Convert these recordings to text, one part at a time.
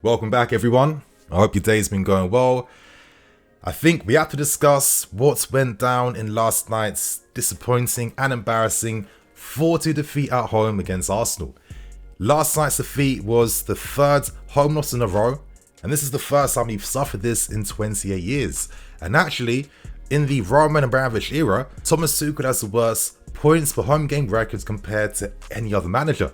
Welcome back, everyone. I hope your day's been going well. I think we have to discuss what went down in last night's disappointing and embarrassing 4-2 defeat at home against Arsenal. Last night's defeat was the third home loss in a row, and this is the first time we've suffered this in 28 years. And actually, in the Roman Abramovich era, Thomas Tuchel has the worst points per home game records compared to any other manager.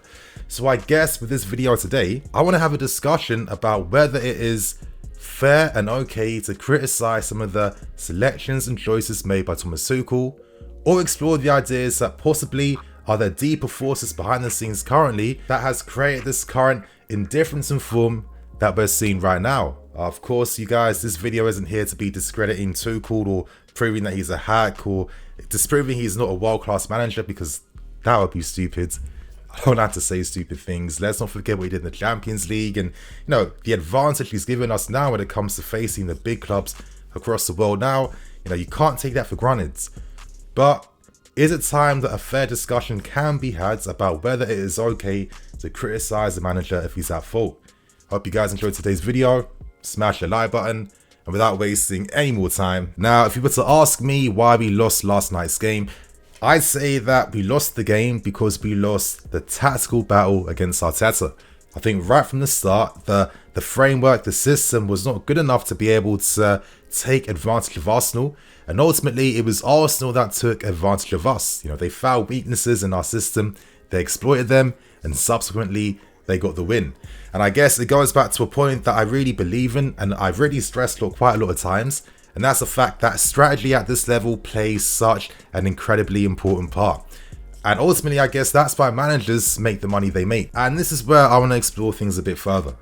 So I guess with this video today, I want to have a discussion about whether it is fair and okay to criticize some of the selections and choices made by Thomas Tuchel, or explore the ideas that possibly are there deeper forces behind the scenes currently that has created this current indifference in form that we're seeing right now. Of course, you guys, this video isn't here to be discrediting Tuchel or proving that he's a hack or disproving he's not a world-class manager, because that would be stupid. I don't have to say stupid things. Let's not forget what he did in the Champions League and, the advantage he's given us now when it comes to facing the big clubs across the world now. You can't take that for granted. But is it time that a fair discussion can be had about whether it is okay to criticize the manager if he's at fault? Hope you guys enjoyed today's video. Smash the like button. And without wasting any more time, now if you were to ask me why we lost last night's game, I'd say that we lost the game because we lost the tactical battle against Arteta. I think right from the start, the framework, the system was not good enough to be able to take advantage of Arsenal. And ultimately, it was Arsenal that took advantage of us. They found weaknesses in our system, they exploited them, and subsequently, they got the win. And I guess it goes back to a point that I really believe in, and I've really stressed quite a lot of times. And that's the fact that strategy at this level plays such an incredibly important part. And ultimately, I guess that's why managers make the money they make. And this is where I want to explore things a bit further.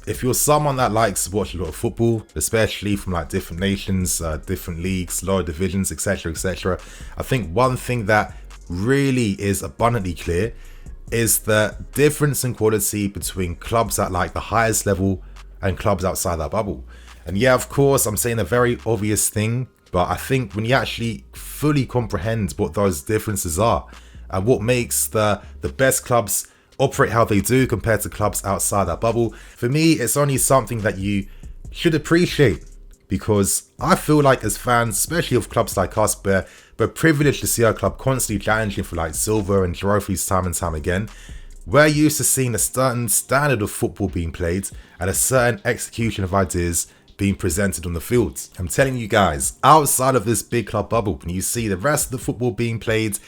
If you're someone that likes to watch a lot of football, especially from different nations, different leagues, lower divisions, etc., etc., I think one thing that really is abundantly clear is the difference in quality between clubs at the highest level and clubs outside that bubble. And yeah, of course, I'm saying a very obvious thing, but I think when you actually fully comprehend what those differences are and what makes the best clubs operate how they do compared to clubs outside that bubble, for me, it's only something that you should appreciate, because I feel like as fans, especially of clubs like us, we're privileged to see our club constantly challenging for silver and trophies time and time again. We're used to seeing a certain standard of football being played and a certain execution of ideas being presented on the field. I'm telling you guys, outside of this big club bubble, when you see the rest of the football being played,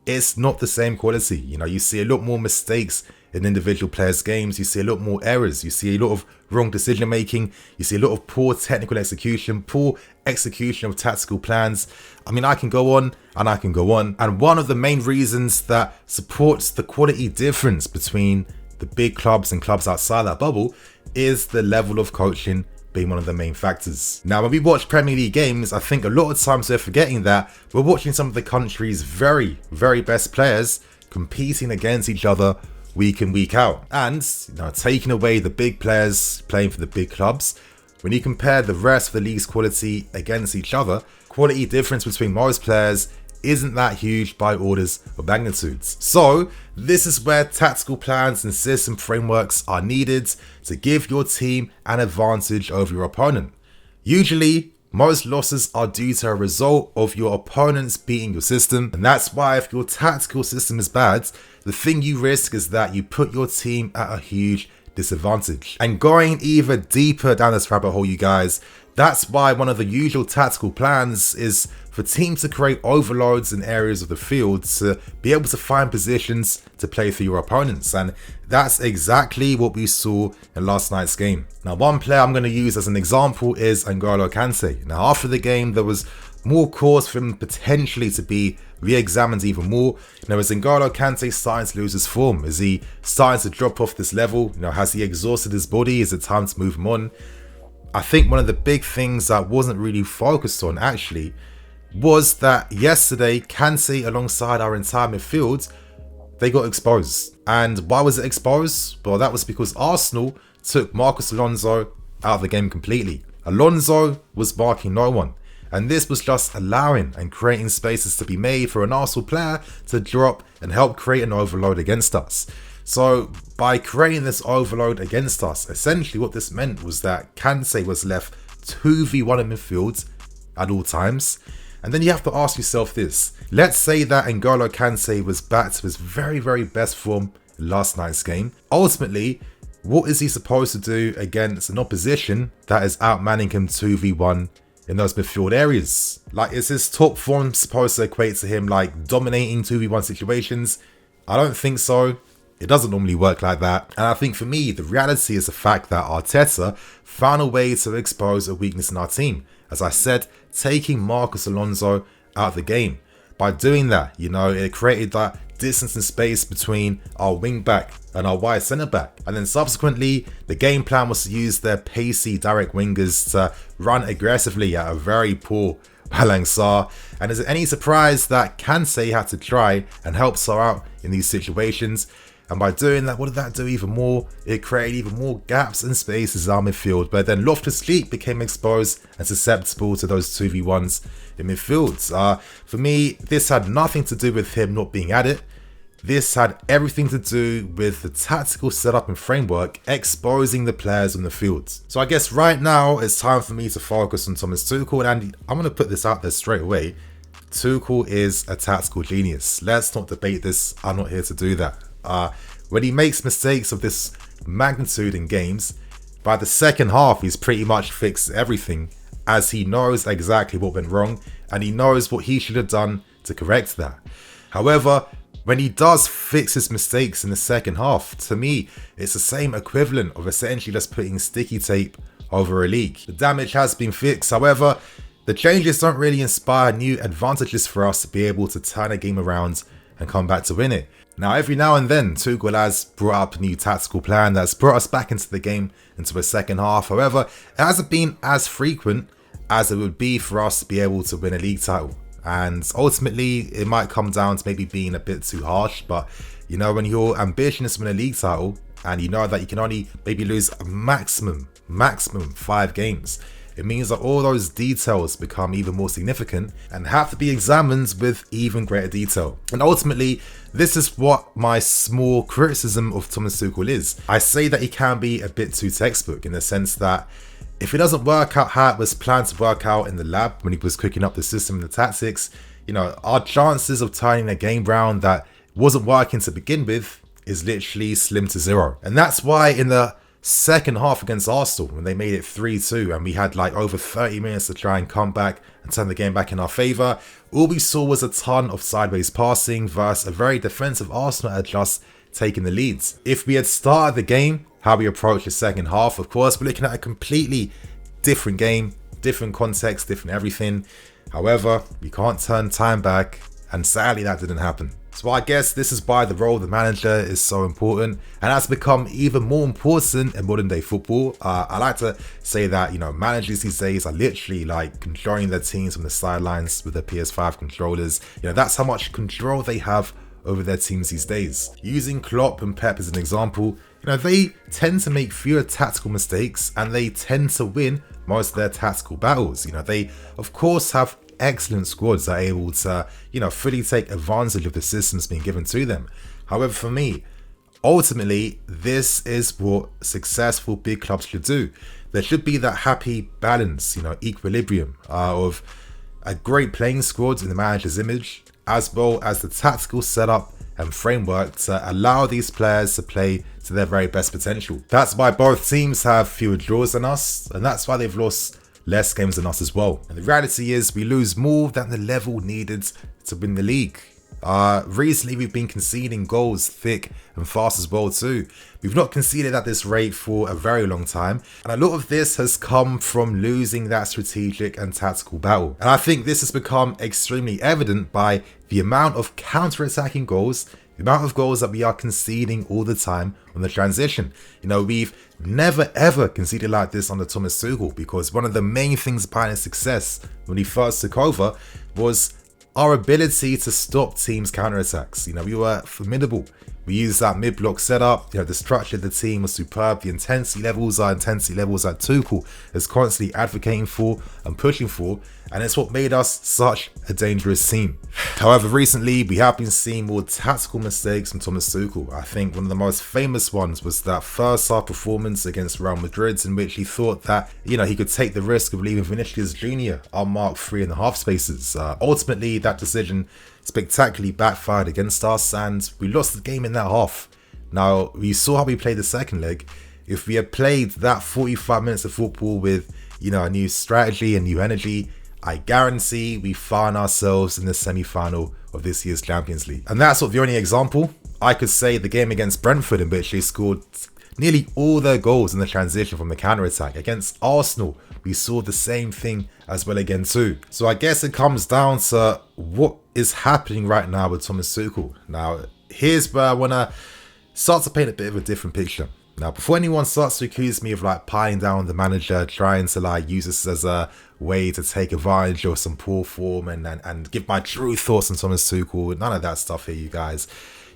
it's not the same quality. You see a lot more mistakes in individual players' games, you see a lot more errors, you see a lot of wrong decision making, you see a lot of poor technical execution, poor execution of tactical plans. I mean, I can go on and I can go on. And one of the main reasons that supports the quality difference between the big clubs and clubs outside that bubble is the level of coaching being one of the main factors. Now, when we watch Premier League games, I think a lot of times we're forgetting that we're watching some of the country's very, very best players competing against each other week in, week out. And taking away the big players playing for the big clubs, when you compare the rest of the league's quality against each other, quality difference between most players isn't that huge by orders of magnitudes. So this is where tactical plans and system frameworks are needed to give your team an advantage over your opponent. Usually, most losses are due to a result of your opponents beating your system, and that's why if your tactical system is bad, the thing you risk is that you put your team at a huge disadvantage. And going even deeper down this rabbit hole, you guys, that's why one of the usual tactical plans is for teams to create overloads in areas of the field to be able to find positions to play for your opponents. And that's exactly what we saw in last night's game. Now, one player I'm going to use as an example is N'Golo Kante. Now, after the game, there was more cause for him potentially to be re-examined even more. Is N'Golo Kante starting to lose his form? Is he starting to drop off this level? Has he exhausted his body? Is it time to move him on? I think one of the big things that wasn't really focused on actually was that yesterday Kante alongside our entire midfield, they got exposed. And why was it exposed? Well, that was because Arsenal took Marcos Alonso out of the game completely. Alonso was marking no one. And this was just allowing and creating spaces to be made for an Arsenal player to drop and help create an overload against us. So by creating this overload against us, essentially what this meant was that Kante was left 2v1 in midfield at all times. And then you have to ask yourself this. Let's say that N'Golo Kante was back to his very, very best form in last night's game. Ultimately, what is he supposed to do against an opposition that is outmanning him 2v1 in those midfield areas? Like, is his top form supposed to equate to him like dominating 2v1 situations? I don't think so. It doesn't normally work like that. And I think for me, the reality is the fact that Arteta found a way to expose a weakness in our team. As I said, taking Marcos Alonso out of the game. By doing that, it created that distance and space between our wing back and our wide centre back. And then subsequently, the game plan was to use their pacey direct wingers to run aggressively at a very poor Malang Sarr. And is it any surprise that Kante had to try and help Sarr out in these situations? And by doing that, what did that do even more? It created even more gaps and spaces in our midfield. But then Loftus-Cheek became exposed and susceptible to those 2v1s in midfield. For me, this had nothing to do with him not being at it. This had everything to do with the tactical setup and framework exposing the players on the field. So I guess right now it's time for me to focus on Thomas Tuchel. And I'm going to put this out there straight away. Tuchel is a tactical genius. Let's not debate this. I'm not here to do that. When he makes mistakes of this magnitude in games, by the second half he's pretty much fixed everything, as he knows exactly what went wrong and he knows what he should have done to correct that. However, when he does fix his mistakes in the second half, to me it's the same equivalent of essentially just putting sticky tape over a leak. The damage has been fixed. However, the changes don't really inspire new advantages for us to be able to turn a game around and come back to win it. Now, every now and then, Tuchel has brought up a new tactical plan that's brought us back into the game, into a second half. However, it hasn't been as frequent as it would be for us to be able to win a league title. And ultimately, it might come down to maybe being a bit too harsh. But, when your ambition is to win a league title, and you know that you can only maybe lose a maximum 5 games, it means that all those details become even more significant and have to be examined with even greater detail. And ultimately, this is what my small criticism of Thomas Tuchel is. I say that he can be a bit too textbook in the sense that if it doesn't work out how it was planned to work out in the lab when he was cooking up the system and the tactics, our chances of turning a game round that wasn't working to begin with is literally slim to zero. And that's why in the second half against Arsenal, when they made it 3-2 and we had like over 30 minutes to try and come back and turn the game back in our favour, all we saw was a ton of sideways passing versus a very defensive Arsenal had just taken the leads. If we had started the game how we approached the second half, of course, we're looking at a completely different game, different context, different everything. However, we can't turn time back, and sadly that didn't happen. So I guess this is why the role of the manager is so important, and has become even more important in modern day football. I like to say that, managers these days are literally like controlling their teams from the sidelines with their PS5 controllers. That's how much control they have over their teams these days. Using Klopp and Pep as an example, they tend to make fewer tactical mistakes and they tend to win most of their tactical battles. They of course have excellent squads that are able to, fully take advantage of the systems being given to them. However, for me, ultimately, this is what successful big clubs should do. There should be that happy balance, equilibrium of a great playing squad in the manager's image, as well as the tactical setup and framework to allow these players to play to their very best potential. That's why both teams have fewer draws than us, and that's why they've lost less games than us as well. And the reality is we lose more than the level needed to win the league. Recently we've been conceding goals thick and fast as well too. We've not conceded at this rate for a very long time, and a lot of this has come from losing that strategic and tactical battle. And I think this has become extremely evident by the amount of counter-attacking goals, the amount of goals that we are conceding all the time on the transition. We've never ever conceded like this under Thomas Tuchel, because one of the main things behind his success when he first took over was our ability to stop teams' counterattacks. We were formidable We used that mid-block setup. The structure of the team was superb. The intensity levels that Tuchel is constantly advocating for and pushing for, and it's what made us such a dangerous team. However, recently we have been seeing more tactical mistakes from Thomas Tuchel. I think one of the most famous ones was that first half performance against Real Madrid, in which he thought that he could take the risk of leaving Vinicius Jr. unmarked 3.5 spaces. Ultimately, that decision spectacularly backfired against us, and we lost the game in that half. Now, we saw how we played the second leg. If we had played that 45 minutes of football with a new strategy and new energy, I guarantee we find ourselves in the semi-final of this year's Champions League. And that's not the only example. I could say the game against Brentford, in which they scored nearly all their goals in the transition from the counter-attack. Against Arsenal, we saw the same thing as well again too. So I guess it comes down to what is happening right now with Thomas Tuchel. Now, here's where I want to start to paint a bit of a different picture. Now, before anyone starts to accuse me of piling down the manager, trying to use this as a way to take advantage of some poor form and give my true thoughts on Thomas Tuchel, none of that stuff here, you guys.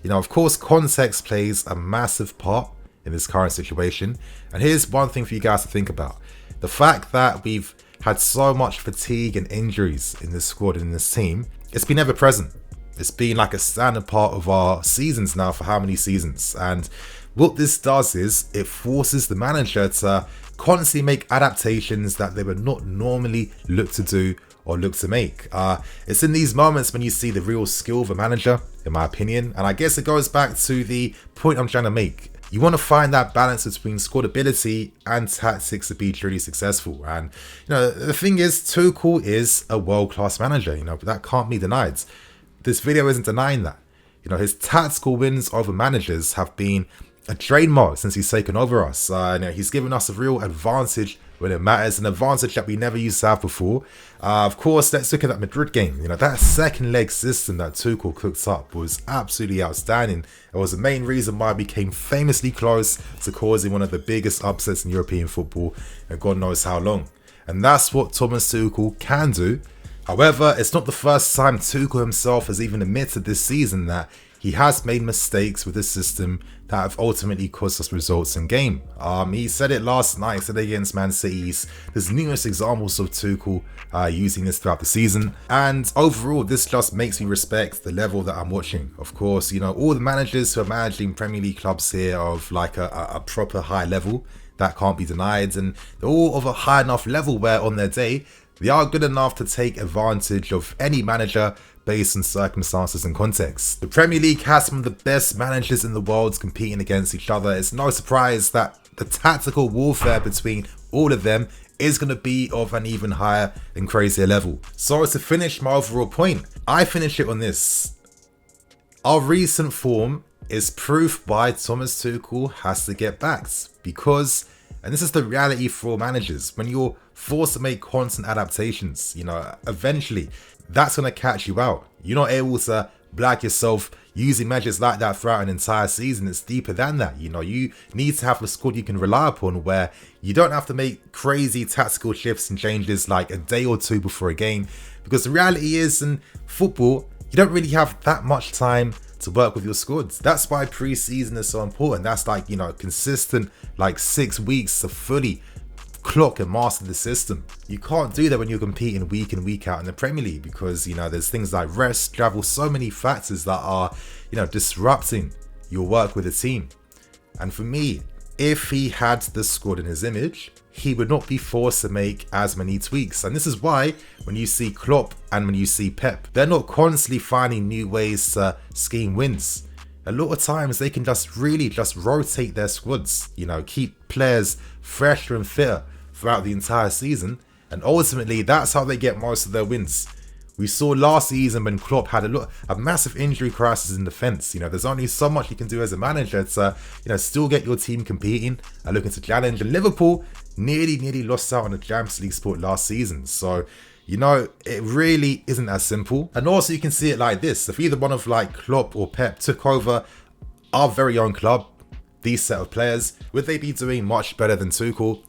Of course, context plays a massive part in this current situation. And here's one thing for you guys to think about. The fact that we've had so much fatigue and injuries in this squad and in this team, it's been ever present. It's been like a standard part of our seasons now for how many seasons? And what this does is it forces the manager to constantly make adaptations that they would not normally look to do or look to make. It's in these moments when you see the real skill of a manager, in my opinion. And I guess it goes back to the point I'm trying to make. You want to find that balance between squad ability and tactics to be truly successful. And the thing is, Tuchel is a world-class manager, but that can't be denied. This video isn't denying that. His tactical wins over managers have been a trademark since he's taken over us. He's given us a real advantage when it matters, an advantage that we never used to have before. Of course, let's look at that Madrid game. That second leg system that Tuchel cooked up was absolutely outstanding. It was the main reason why we came famously close to causing one of the biggest upsets in European football and God knows how long. And that's what Thomas Tuchel can do. However, it's not the first time Tuchel himself has even admitted this season that he has made mistakes with the system that have ultimately caused us results in game. He said it last night, said it against Man City. There's numerous examples of Tuchel using this throughout the season. And overall, this just makes me respect the level that I'm watching. Of course, all the managers who are managing Premier League clubs here are of a proper high level. That can't be denied. And they're all of a high enough level where on their day, they are good enough to take advantage of any manager based on circumstances and context. The Premier League has some of the best managers in the world competing against each other. It's no surprise that the tactical warfare between all of them is going to be of an even higher and crazier level. So to finish my overall point, I finish it on this. Our recent form is proof why Thomas Tuchel has to get backed, because, and this is the reality for all managers, when you're forced to make constant adaptations, eventually that's going to catch you out. You're not able to black yourself using measures like that throughout an entire season. It's deeper than that. You need to have a squad you can rely upon, where you don't have to make crazy tactical shifts and changes like a day or two before a game, because the reality is, in football, you don't really have that much time to work with your squads. That's why pre-season is so important. That's consistent 6 weeks to fully clock and master the system. You can't do that when you're competing week in, week out in the Premier League, because there's things like rest, travel, so many factors that are disrupting your work with the team. And for me, if he had the squad in his image, he would not be forced to make as many tweaks. And this is why when you see Klopp and when you see Pep, they're not constantly finding new ways to scheme wins. A lot of times they can just rotate their squads, keep players fresher and fitter throughout the entire season, and ultimately that's how they get most of their wins. We saw last season when Klopp had a massive injury crisis in defence. There's only so much you can do as a manager to still get your team competing and looking to challenge. And Liverpool nearly lost out on the Champions League spot last season. So it really isn't as simple. And also you can see it like this: if either one of Klopp or Pep took over our very own club, these set of players, would they be doing much better than Tuchel?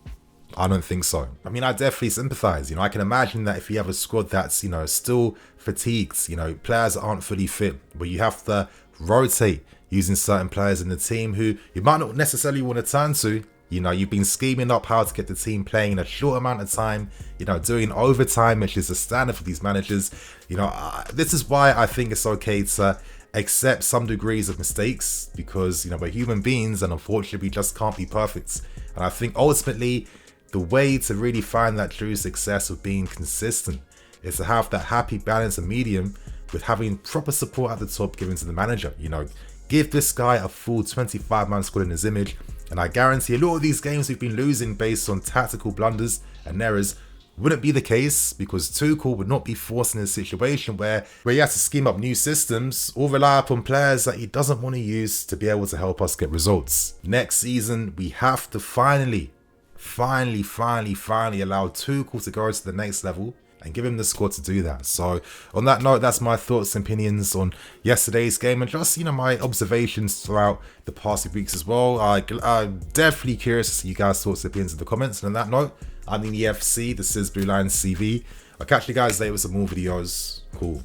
I don't think so. I mean, I definitely sympathise. I can imagine that if you have a squad that's, still fatigued, players that aren't fully fit, where you have to rotate using certain players in the team who you might not necessarily want to turn to. You know, you've been scheming up how to get the team playing in a short amount of time, you know, doing overtime, which is the standard for these managers. You know, this is why I think it's okay to accept some degrees of mistakes, because, you know, we're human beings and unfortunately we just can't be perfect. And I think ultimately the way to really find that true success of being consistent is to have that happy balance and medium with having proper support at the top given to the manager. You know, give this guy a full 25-man squad in his image, and I guarantee a lot of these games we've been losing based on tactical blunders and errors wouldn't be the case, because Tuchel would not be forced in a situation where he has to scheme up new systems or rely upon players that he doesn't want to use to be able to help us get results. Next season, we have to finally allow Tuchel to go to the next level and give him the squad to do that. So on that note, that's my thoughts and opinions on yesterday's game, and just, you know, my observations throughout the past few weeks as well. I'm definitely curious to see you guys' thoughts and opinions in the comments. And on that note, I'm in the EFC, this is Blue Line CV. I'll catch you guys later with some more videos. Cool.